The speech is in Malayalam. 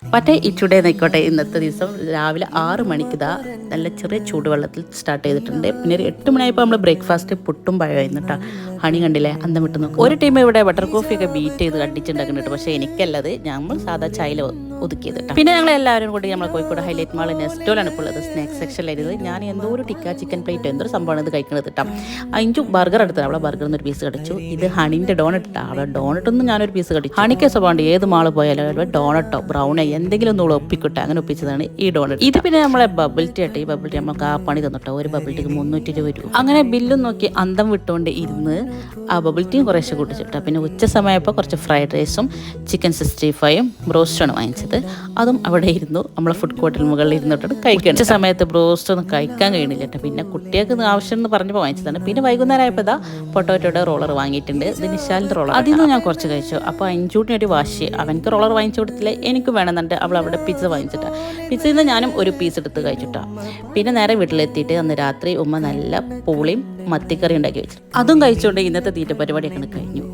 പറ്റേ ഇച്ചുടെ നിൽക്കോട്ടെ. ഇന്നത്തെ ദിവസം രാവിലെ 6 മണിക്ക് ഇതാ നല്ല ചെറിയ ചൂടുവെള്ളത്തിൽ സ്റ്റാർട്ട് ചെയ്തിട്ടുണ്ട്. പിന്നെ ഒരു 8 മണിയായപ്പോൾ നമ്മൾ ബ്രേക്ക്ഫാസ്റ്റ് പുട്ടും പഴമായിരുന്നു കേട്ടോ. ഹണി കണ്ടില്ലേ, അന്തം വിട്ട് നോക്കും. ഒരു ടീം ഇവിടെ ബട്ടർ കോഫിയൊക്കെ ബീറ്റ് ചെയ്ത് കടിച്ചിട്ടുണ്ടാക്കുന്നുണ്ട്. പക്ഷേ എനിക്കല്ലത്, നമ്മൾ സാധാ ചായയിൽ ഒതുക്കിയത് കേട്ടോ. പിന്നെ ഞങ്ങൾ എല്ലാവരും കൂടി നമ്മൾ കോഴിക്കോട് ഹൈലൈറ്റ് മാൾ നെസ്റ്റോലാണ് ഇപ്പോൾ ഉള്ളത്. സ്നാക്സ് സെക്ഷനിലായിരുന്നത്. ഞാൻ എന്തോ ഒരു ടിക്ക ചിക്കൻ പ്ലേറ്റ് എന്തൊരു സംഭവമാണ് ഇത് കഴിക്കുന്നത് കേട്ടോ. 5 ബർഗർ എടുത്തത്. അവളെ ബർഗറിൽ ഒരു പീസ് കടിച്ചു. ഇത് ഹണിൻ്റെ ഡോണറ്റ് ഇട്ടാ. അവളെ ഡോണറ്റൊന്നും ഞാനൊരു പീസ് കടിച്ചു. ഹണിക്ക് സ്വഭാവമുണ്ട്, ഏത് മാള് പോയാലും ഡോണട്ടോ ബ്രൗണോ എന്തെങ്കിലും ഒന്നും ഒപ്പിക്കിട്ടെ, അങ്ങനെ ഒപ്പിച്ചതാണ് ഈ ഡോണറ്റ്. ഇത് പിന്നെ നമ്മളെ ബബിൾ ടീ ആട്ടെ. ഈ ബബിൾ ടീ നമുക്ക് ആ പണി തന്നിട്ടോ. ഒരു ബബിൾ ടീക്ക് 320 രൂപ. അങ്ങനെ ബില്ലും നോക്കി അന്തം വിട്ടുകൊണ്ട് ഇരുന്ന് ആ ബബിൾ ടീയും കുറേശ്ശെ കൂട്ടിച്ചിട്ടാ. പിന്നെ ഉച്ച സമയപ്പോൾ കുറച്ച് ഫ്രൈഡ് റൈസും ചിക്കൻ 65ഉം ബ്രോസ്റ്റാണ് വാങ്ങിച്ചത്. അതും അവിടെ ഇരുന്നു നമ്മളെ ഫുഡ് കോർട്ടിൽ മുകളിൽ ഇരുന്നിട്ട് കഴിക്കണം. ഉച്ച സമയത്ത് ബ്രോസ്റ്റ് ഒന്നും കഴിക്കാൻ കഴിയണില്ല കേട്ടോ. പിന്നെ കുട്ടികൾക്ക് ആവശ്യം എന്ന് പറഞ്ഞപ്പോൾ വാങ്ങിച്ചതാണ്. പിന്നെ വൈകുന്നേരം ആയപ്പോൾ ഇതാ പൊട്ടോറ്റോയുടെ റോളർ വാങ്ങിയിട്ടുണ്ട്. ഇത് നിശാലിൻ്റെ റോളർ. അതിൽ നിന്ന് ഞാൻ കുറച്ച് കഴിച്ചു. അപ്പോൾ അഞ്ചൂട്ടിന് ഒരു വാശി, അവനക്ക് റോളർ വാങ്ങിച്ചു കൊടുത്തില്ല, എനിക്ക് വേണമെന്നുണ്ട്. അവൾ അവിടെ പിസ്സ വാങ്ങിച്ചിട്ടാ. പിസ്സയിൽ നിന്ന് ഞാനും ഒരു പീസ് എടുത്ത് കഴിച്ചിട്ടാ. പിന്നെ നേരെ വീട്ടിലെത്തിയിട്ട് അന്ന് രാത്രി ഉമ്മ നല്ല പൂളിയും മത്തിക്കറി ഉണ്ടാക്കി വെച്ചു. അതും കഴിച്ചുകൊണ്ട് ഇന്നത്തെ തീറ്റ പരിപാടിയൊക്കെ കഴിഞ്ഞു.